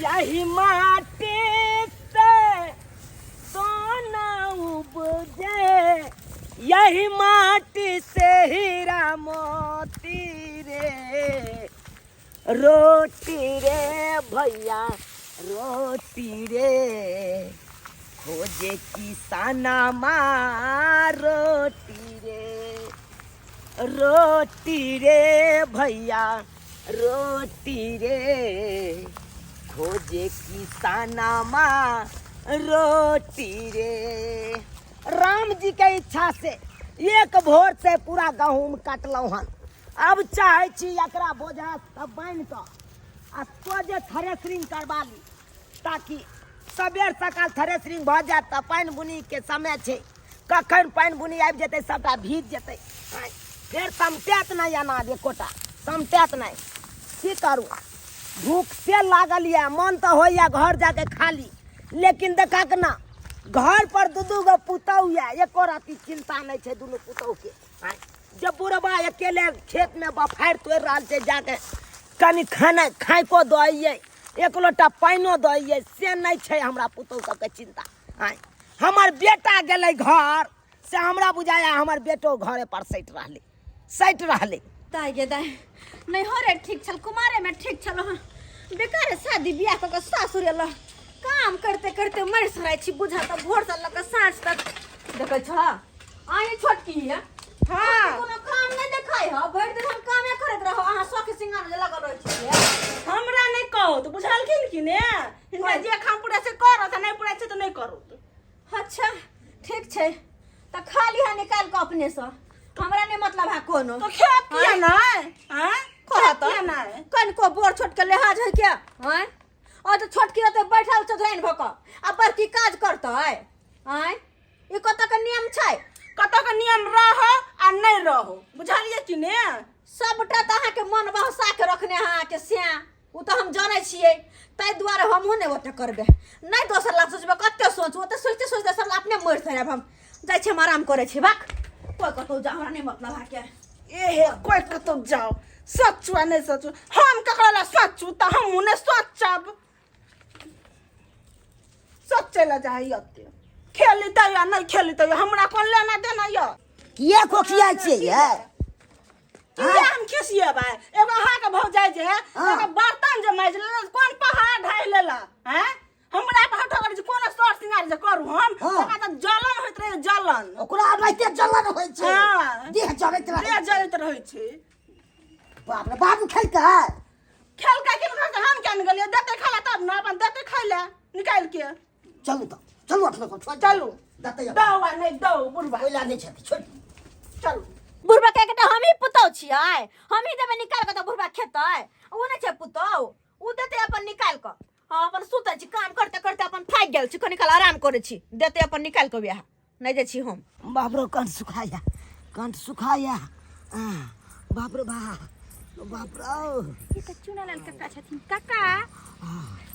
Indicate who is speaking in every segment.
Speaker 1: यही माटी से सोना उपजे, यही माटी से हीरा मोती रे, रोटी रे भैया रोटी रे, खोजे किसाना माँ रोटी रे, रोटी रे भैया रोटी रे, खोजे किसाना माँ रोटी रे। राम जी के इच्छा से एक भोर से पूरा गहूम काटलौ हन। अब चाहे छी एकरा बोझा सब बांध कऽ आ सोझे थ्रेसरिंग करबा ली, ताकि सबेर सकाल थ्रेसरिंग भऽ जायत तऽ पानि बुनी के समय छै, कखन पानि बुनी आबि जेतै सबटा भीज जेतै, फेर समटैत नहीं अनाज एकोटा, समटैत नहीं। की करू, भूख से लागल ये, मन तो होइया घर जाके खा ली, लेकिन देखा के ना घर पर दू गो पुतौ ये, एको राती चिंता नहीं छै दुनू पुतौ के। जब बुढ़बा अकेले खेत में बफारि तोड़ि रहल छै, जाके कनि खाना खाइको दइए, एक लोटा पानिओ दइए, से नहीं छै हमरा पुतौ सबके चिंता। हमर बेटा गेलै घर से हमरा बुझाया हमर बेटो घरे पर सटि रहलै।
Speaker 2: दाई गे दाई, नहीं हो रे ठीक छल, कुमारे में ठीक छल, बेकार शादी बियाह कऽ सासुर एल, काम करते करते मर सराय छी, बुझा त भोर से लऽ साँझ तक देखै छ। आइ छोटकी है हां, कोनो काम नहीं देखाई ह, भरि दिन हम कामे करैत रहो, अहाँ शौक सिंगार में लगल रहै छी।
Speaker 3: हमरा नहीं कहो तो बुझलखिन कि ने, हिनका जे काम पूरा से करो त नहीं पूरा से तो नहीं करो।
Speaker 2: अच्छा ठीक छै, त खाली है निकाल के अपने से, हमरा नहीं मतलब है कोनो।
Speaker 3: तो खेत किया नहीं हैं, कहत किया नहीं
Speaker 2: कन को बोर छोट के लिहाज है क्या हैं? और तो छोटकी रहते बैठल चौधराइन भक आ बड़की काज करते हैं। ई कत के नियम छै,
Speaker 3: कत के नियम रहो आ नहीं रहो, बुझलिए कि ने।
Speaker 2: सबटा त अहाँ के मन बहसा के रखने अहाँ के स्या, उ त हम जानै छियै, तै दुआरे हमहु नै ओते करबे, नहीं दोसर लाग सोचबे, कते सोच, ओते सोचते सोचते सब अपने मर थरब। हम जाय छै आराम करे छी, बाक कोई कतो जा, हमरा नहीं मतलब है के।
Speaker 3: ए कोई कतो जाओ, सच्चू आ नहीं सच्चू, हम ककरा ला सच्चू त हम ने सोचब, सोचे ला जाइए, खेली त या नहीं खेली त हमरा कोन लेना देना य।
Speaker 1: किए खोखिया छियै ये?
Speaker 3: किया हम खिसिएबै? एगो अहाँ के भौजाइ जे है, एगो बर्तन जे माइज लेला, कोन पहाड़ ढाइ लेला हैं? हमरा पर हट कर कोन सर सिंगार जे करू हम, ओकरा त जलन होइत रहे, जलन।
Speaker 1: ओकरा राइते जलन होइ छै, देह जरैत रहे,
Speaker 3: देह जरैत रहै छै।
Speaker 1: बाप रे, बाबू खेलकै
Speaker 3: किनका से हम क्या निकलिए, देते खाला तब ना, अपन देते खाइले निकाल के।
Speaker 1: चलू अपने को छोड़,
Speaker 3: चलू
Speaker 1: दते
Speaker 3: दो आ नहीं दो, बुढ़बा
Speaker 1: कोइला नहीं छथि, छोड़
Speaker 3: चलू।
Speaker 2: बुढ़बा कह के हम ही पुतौ छियै, हम ही देबे निकाल के त बुढ़बा खेतै, उ नै छै पुतौ, उ देते अपन निकाल के। हां अपन सुतै छी, काम करते करते अपन थाक गेल छी, कनी काल आराम करे छी, देते अपन निकाल के बियाह नहीं दे छी हम।
Speaker 1: बाप रे कंठ सुखाया बाप रे बाप रे।
Speaker 2: ये त चुनालाल काका छथिन। काका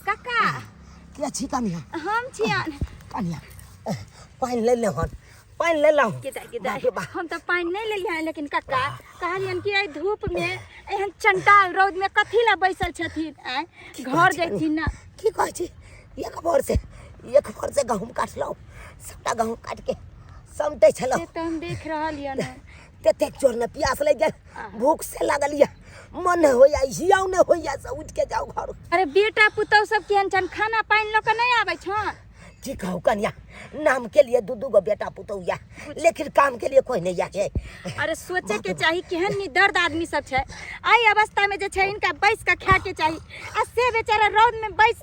Speaker 2: काका
Speaker 1: के छी कनिया?
Speaker 2: हम छियन
Speaker 1: कनिया, पानि ले ले हन, पानि ले लाओ।
Speaker 2: के दाई हम त पानी नहीं लेलिए, लेकिन काका कहलियन कि आई धूप में एहन चंटाल रौद में कथी ला बैसल छथिन, घर जैथिन ना।
Speaker 1: की कहै छी? एक भोर से गहूम काटलौ, सबटा गहूम काट के समटै छलौ,
Speaker 2: से त हम देख रहलिए ना।
Speaker 1: तेतेक जोर ने प्यास लग गेल, भूख से लागल ये, मन होइया हियाव ने होइया से उठ के जाओ घर।
Speaker 2: अरे बेटा पुतौ सब केहन छन, खाना पानी ल के नहीं आबै छन?
Speaker 1: की कहू कन्या, नाम के लिए दू गो बेटा पुतौ या, लेकिन काम के लिए कोई नहीं या है।
Speaker 2: अरे सोचे के चाहिए केहन निदर्द आदमी सब छै, आई अवस्था में जे छै इनका बैस के खाए के चाहिए, आ से बेचारा रौद में बैस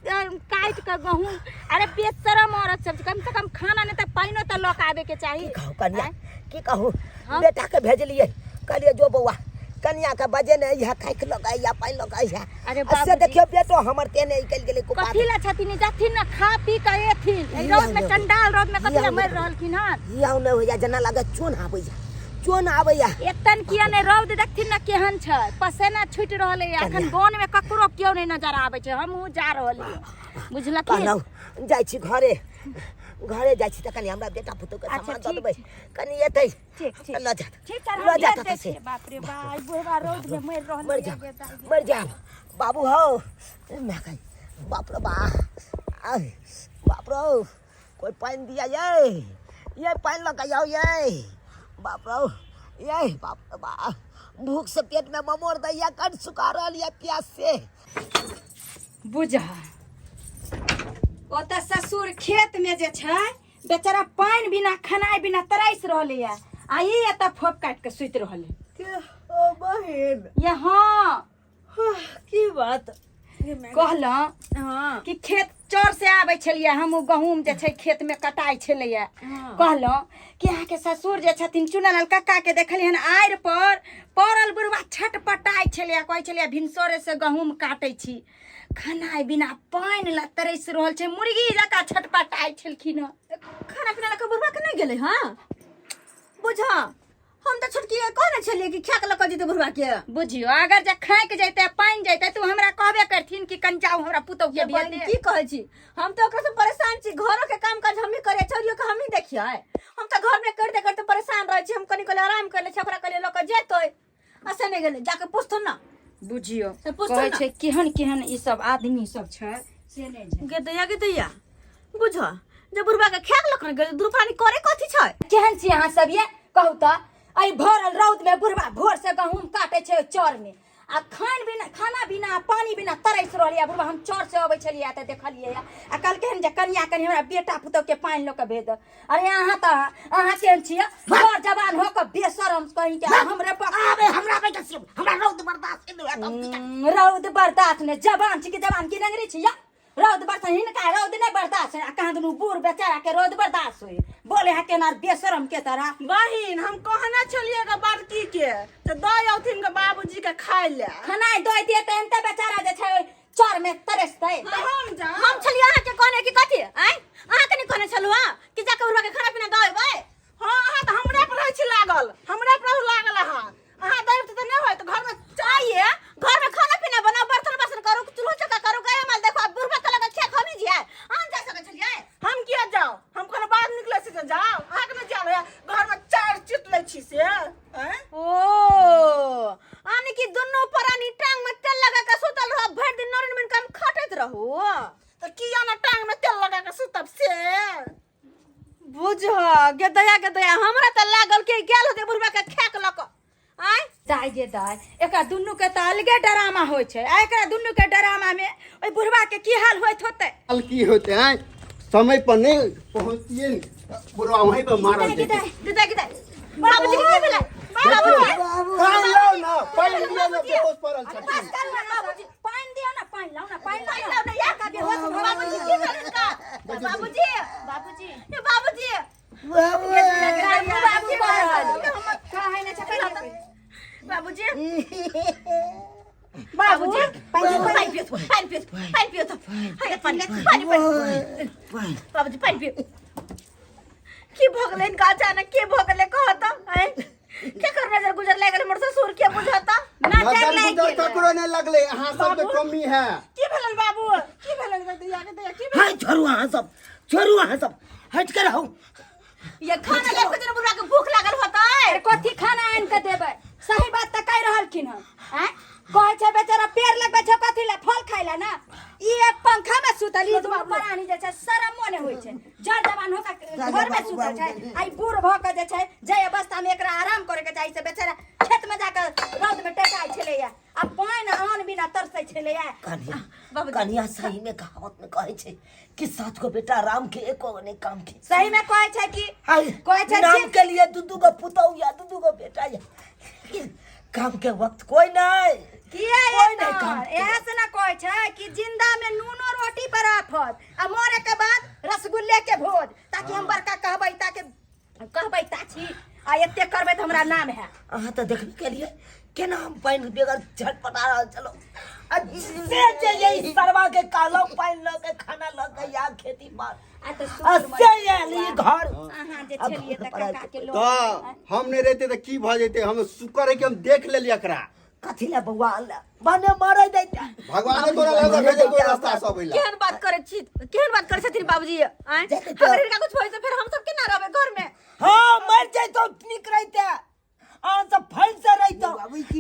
Speaker 2: काट के गहूं, अरे बेशरम औरत सब, कम से कम खाना नहीं त पाइनो त ल के आवे के चाहिए।
Speaker 1: की कहू कन्या, की कहू, बेटा के भेजलिए, कहलिए जो बौआ कन्या का बजे ने यह खाइक लगाइया पाइन लगाइया।
Speaker 2: अरे
Speaker 1: से देखियो बेटो हमर तेने निकल गेलै कुपा,
Speaker 2: कथी ला छथिन, जाथिन ना खा पी के एथिन, रौद में चंडाल रौद में कथी ला मर रहलखिन हन।
Speaker 1: हियाव ने होइया, जना लागे चोन आबैया।
Speaker 2: एतन किया ने रौद देखथिन ना केहन छै, पसेना छूट रहले, अखन गांव में ककरो क्यों नहीं नजर आबै छै, हमहू जा रहलिए, बुझलखिन।
Speaker 1: कहलौ जाइ छी घरे जाइ छी त कनी हमरा बेटा पुतौ के सामान द देबै, कनी एतै
Speaker 2: ठीक
Speaker 1: ल जा
Speaker 2: ल जा से। बाप रे बाप, बुढ़वा रौद में मर रहल
Speaker 1: मर जा बाबू हो, मैं कही बाप रे बाप रे कोई पानी दिया ये पानी लगा जाओ ये बाप रे ये बाप रे बाप भूख से पेट में ममोर दैया कट सुखा रहल ये प्यास से
Speaker 2: बुझा ओतऽ ससुर खेत में जे छै बेचारा पानी बिना खाना बिना तरस रहले है आ ये एतऽ फोप काट के सुति रहले
Speaker 1: ओ बहिन
Speaker 2: ये हाँ
Speaker 1: की बात
Speaker 2: कहलहुँ
Speaker 3: हाँ
Speaker 2: कि खेत चौर से आबै छलियै हम गहूँम जे छै खेत में कटाइ छलैया कहलहुँ कि अहाँके ससुर जे छथिन चुनल कक्का के देखलियन आड़ि पर पड़ल बुढ़वा छटपटाइ छलैया कहै छलैया भिनसरे से गहूँम काटै छी खाना बिना पानि ला तरस रहल छै मुर्गी जकाँ छटपटाइ छलखिन हँ
Speaker 3: खाना पीना लऽ के बुढ़वा के नहीं गेले हाँ बुझा हम तो छोटकी कहने छलिए कि खाक लऽ के जेते बुढ़वा के
Speaker 2: बुझियो अगर जे खाइक जैते पानि जैते तू हमरा कहबे करथिन कि कन जाऊ हमरा पुतौ के भेज दे
Speaker 3: की कहै छी हम तो ओकरा से परेशान छी घरों के काम काज हम ही करे छोरियो के हम ही देखिए हम तो घर में करते करते परेशान रह छी हम कनी कले आराम कर ले छपरा कले लऽ के जेतै ऐसे नहीं गेले जाके पूछतो ना
Speaker 2: बुझियो
Speaker 3: से पूछतो
Speaker 2: कहै
Speaker 3: ना।
Speaker 2: छै केहन केहन ई सब आदमी सब छै से नहीं छै
Speaker 3: के दैया बुझ जब बुढ़वा के खाक लऽ के गेले दुपानी करे कथी छै
Speaker 2: केहन छी अहाँ सब ये कहू तऽ आई भरल रौद में बुढ़वा भोर से गहूँम काटे छै चौर में आ खाना बिना पानी बिना तरस रहलिए बुढ़वा हम चौर से अबै छलिए तऽ देखलिए आ कहलकै जे कनिया कनि हमरा बेटा पुतौ के पानी लऽ के भेज दो अरे अहाँ केहन छियै बड़ जवान हो के बेशरम कहीं के हमरे
Speaker 1: अबे हमरा बेटा से हमरा रौद बर्दाश्त नहीं
Speaker 2: रौद बर्दाश्त ने जवान छी कि जवान की नंगरी छी या रौद बर्दाश्त हिनका रौद नहीं बर्दाश्त है कहाँ दुनू बूढ़ बेचारा के रौद बर्दाश्त होई बोले है के नार बेशरम के तरह
Speaker 3: बहिन हम कहना छलिए बड़की के तो दई औथिन के बाबूजी के खाए ले
Speaker 2: खाना दो दिए तो एनते बेचारा जे छै चौर में तरसतै
Speaker 3: हम छलिए अहाँ के कहने की कथी आय अहाँ के नहीं कहने छलु कि जाके उरवा के खाना पीना दबै हां अहाँ तो हमरा पर रहै छी लागल हमरा पर लागल अहाँ दैब तो नहीं होय तो घर में चाहिए घर में खाना पीना बनाओ बर्तन बासन करू चूल्हा चौका करू गए माल देखो बुढ़वा के लगा खेत हम ही जिया अहाँ जा सकै छलिए हम किया जाओ हम कोनो बात निकले से जाओ अहाँ के नहीं जाओ घर में चार चित लै छी से ओ आने की दोनों परानी टांग में तेल लगा के सुतल रहो भर दिन नौरन में काम खटत रहो तो किया ना टांग में तेल लगा के सुतब से बुझ गे दया हमरा त लागल के गेल होते बुढ़वा के खाक लक आय
Speaker 2: दाई गे दाई एकरा दुन्नू के त अलगे ड्रामा होय छै आ एकरा दुन्नू के ड्रामा में ओइ बुढ़वा के की हाल होइत होतै
Speaker 4: हाल की होते हैं समय पर नहीं पहुंचिए बुढ़वा वहीं पर मारा
Speaker 3: गिदा बाबूजी के भेलै बाबूजी
Speaker 4: पानी लाओ ना पानी लिया ना बेहोश पड़ल छथिन
Speaker 2: बस कर ना बाबूजी पानी दियो ना पानी लाओ ना पानी लाओ
Speaker 3: लाओ ना यार का बेहोश बाबूजी की भेलै का बाबूजी ये बाबूजी
Speaker 2: बाबूजी काहे ना छपै
Speaker 3: बाबूजी बाबूजी पानी पियो तो पानी बाबूजी पानी पियो की भगले इनका अचानक के भगले कहता है क्या कर नजर गुजर लागल मोर ससुर के बुझाता
Speaker 4: नजर गुजर ककरो नहीं लगले अहाँ सब के कमी है
Speaker 3: की भेलन बाबू की भेलन दैया के दैया की
Speaker 1: हाय छोरू अहाँ सब हट कर रहो
Speaker 3: ये खाना ले के दिन बुढ़वा के भूख लागल होता है
Speaker 2: अरे कथी खाना आन के देबै सही बात त कह रहलखिन हन हैं कहै छै बेचारा पेड़ लगबै छै कथी ले फल खाइ ले ना ई एक पंखा में सुतली दुआ परानी जे छै शरमो ने होय छै जड़ जवान हो के घर में सुतै छै आई बूढ़ भ के जे छै जय अवस्था में एकरा आराम करे के चाही से बेचारा खेत में जाके रौद में टेकाइ छलैया आ पानि आन बिना तरसै छलैया
Speaker 1: कनिया सही में कहावत में कहे छै कि सात को बेटा राम के एको ने काम के
Speaker 2: सही में कहै छै कि कहै छै
Speaker 1: राम के लिए दू गो पुतौ या दू गो बेटा या काम के वक्त कोई नहीं
Speaker 2: किया
Speaker 1: कोई नहीं काम
Speaker 2: एहे से ना कहै छै कि जिंदा में नूनो रोटी पर आफत आ मरे के बाद रसगुल्ले के भोज ताकि हम बड़का कहबै ताछी आ एते करबै त हमरा नाम है
Speaker 1: अहाँ तो देखने के लिए केना हम पानी बेगर झटपटा रहल चलो से यही सरवा के कालो पानी ल के खाना ल के या खेती बात
Speaker 2: आ तो
Speaker 1: से ये घर
Speaker 2: अहाँ जे छलिए त काका के लोग
Speaker 4: तो हम नहीं रहते तो की भ जेते हम शुक्र है कि हम देख लेली एकरा
Speaker 1: कथी ले बउआ बने मारे दैता
Speaker 4: भगवान तोरा लगा भेजे कोई रास्ता सब होइला
Speaker 3: केहन बात करे छथिन बाबूजी आय अगर इनका कुछ होई तो फिर हम सब के ना रहबे घर में
Speaker 1: हां मर जाए तो निक रहते आ सब फैल से रहतो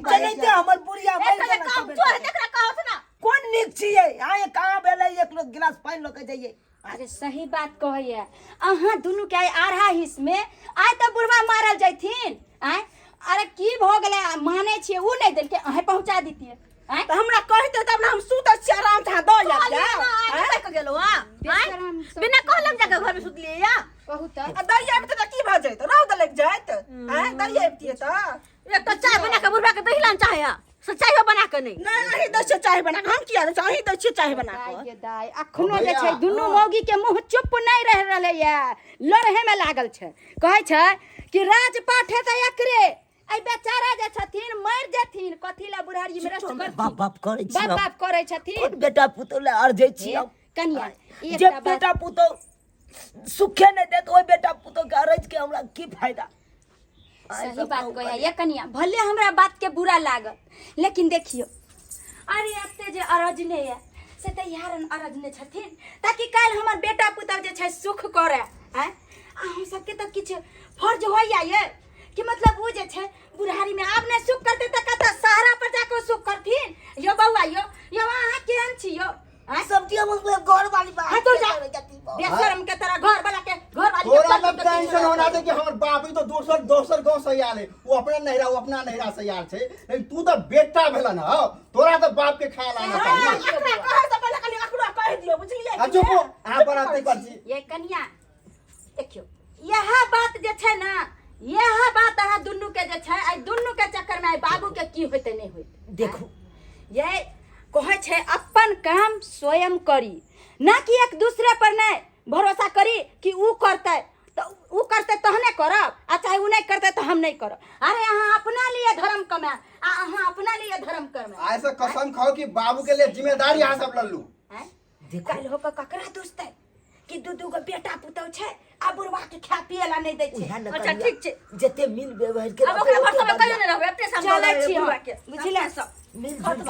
Speaker 1: चलते हमर बुढ़िया
Speaker 3: ऐसा काम चोर देखरा कहत ना
Speaker 1: कौन नीक छियै आए कहाँ बेले एक लोग गिलास पानी लेके जाइए
Speaker 2: अरे सही बात कहैया अहाँ दुनू के आधा हिस्स में आइ तो बुढ़वा मारल जैथिन आय अरे की भ गेलै माने छियै उ नहीं देलके अहे पहुंचा दितिए आय
Speaker 3: तो हमरा कहते तब ना हम सुतै छी आराम से दो जा
Speaker 2: कह गेलो हां
Speaker 3: बिना कहलम जाके घर में सुतलिए या
Speaker 2: कहू त
Speaker 3: दैया में तो की भ जाइत रौद लग जाइत हैं दैया में तो
Speaker 2: एक तो चाय बना के बुढ़वा के दहिलान चाहे सच्चाई बना के नहीं
Speaker 3: नहीं दै छै चाय बना के हम किया दै छी दै छी चाय बना के
Speaker 2: ये दाई अखनो जे छै दुनू मौगी के मुंह चुप नहीं रह रहले या लड़हे में लागल छै कहै छै कि राजपाट है त एकरे आई बेचारा जे छथिन मर जेथिन कथी ला बुढ़ारी में रेस्ट करथिन
Speaker 1: बाप बाप करे छी
Speaker 2: बाप करे छथिन
Speaker 1: कोन बेटा पुतो ले अर्जै छी
Speaker 2: कन्या
Speaker 1: जे बेटा पुतो सुखे नहीं देत ओइ बेटा पुतो के अर्ज के हमरा की फायदा
Speaker 2: सही बात कहया ये कन्या भले हमरा बात के बुरा लागत लेकिन देखियो अरे एते जे अरजने है से त यारन अरजने छथिन ताकि काल हमर बेटा पुतौ जे छै सुख करे हैं हम सबके त किछ फर्ज होइया ये कि मतलब वो जे छै बुढ़ारी में आप ने सुख करते त कत सहारा पर जाके सुख करथिन यो बौआ यो अहाँ केहन छी यो
Speaker 1: सब दिया मन घर वाली बात
Speaker 2: हां तो जा बेशरम के तरह घर वाला के घर वाली
Speaker 4: तोरा में टेंशन होना दे कि हमर बाप ही तो दोसर गांव से आयल है वो अपना नहिरा से आयल छे लेकिन तू तो बेटा भेला ना तोरा तो बाप के ख्याल आना चाहिए
Speaker 3: कह से पहले कनी अकड़ा कह दियो बुझलिए
Speaker 4: आ चुप आ बनाते करछी
Speaker 2: ये कन्या देखियो यह बात जे छै ना यह बात अहाँ दुनू के जे छै आई दुनू के चक्कर में आई बाबू के की होते नहीं होते
Speaker 1: देखो
Speaker 2: ये कहे छै अपन काम स्वयं करी ना कि एक दूसरे पर नहीं भरोसा करी कि ऊ करते तो ऊ करते तहने करब आ चाहे ऊ नहीं करते तो हम नहीं करब अरे अहाँ अपना लिए धर्म कमाए आ अहाँ अपना लिए धर्म करमाए
Speaker 4: ऐसे कसम खाओ कि बाबू के लिए जिम्मेदारी आ सब लल्लू
Speaker 2: काल होकर ककरा दोस्ते कि दू गो बेटा पुतौ छै आ बुढ़वा के खा पिए ला नहीं दै छै
Speaker 1: अच्छा ठीक छै जते मिल व्यवहार के
Speaker 2: अब ओकरा घर सब कहियो नहीं रहबे अपने सामने चलै छी बुढ़वा के बुझिला सब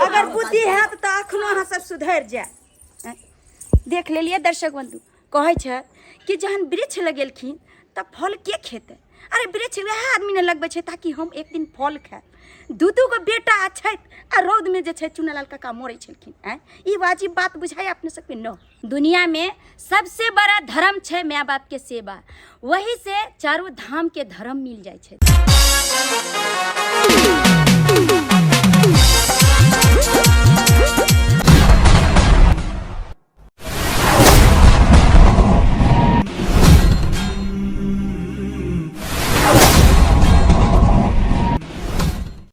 Speaker 2: अगर बुद्धि हैत त अखनो अहाँ सब सुधर जाय देख लेलिए दर्शक बंधु कहै छै कि जहन वृक्ष लगेलखिन त फल के खेते अरे वृक्ष वह आदमी ने लगबै छै ताकि हम एक दिन फल खाए दू गो बेटा छै आ रौद में जे छै चुनालाल काका मरै छलखिन ई वाजिब बात बुझाय अपने सबके न दुनिया में सबसे बड़ा धर्म छै माय बाप के सेवा वही से चारों धाम के धर्म मिल जाय छै।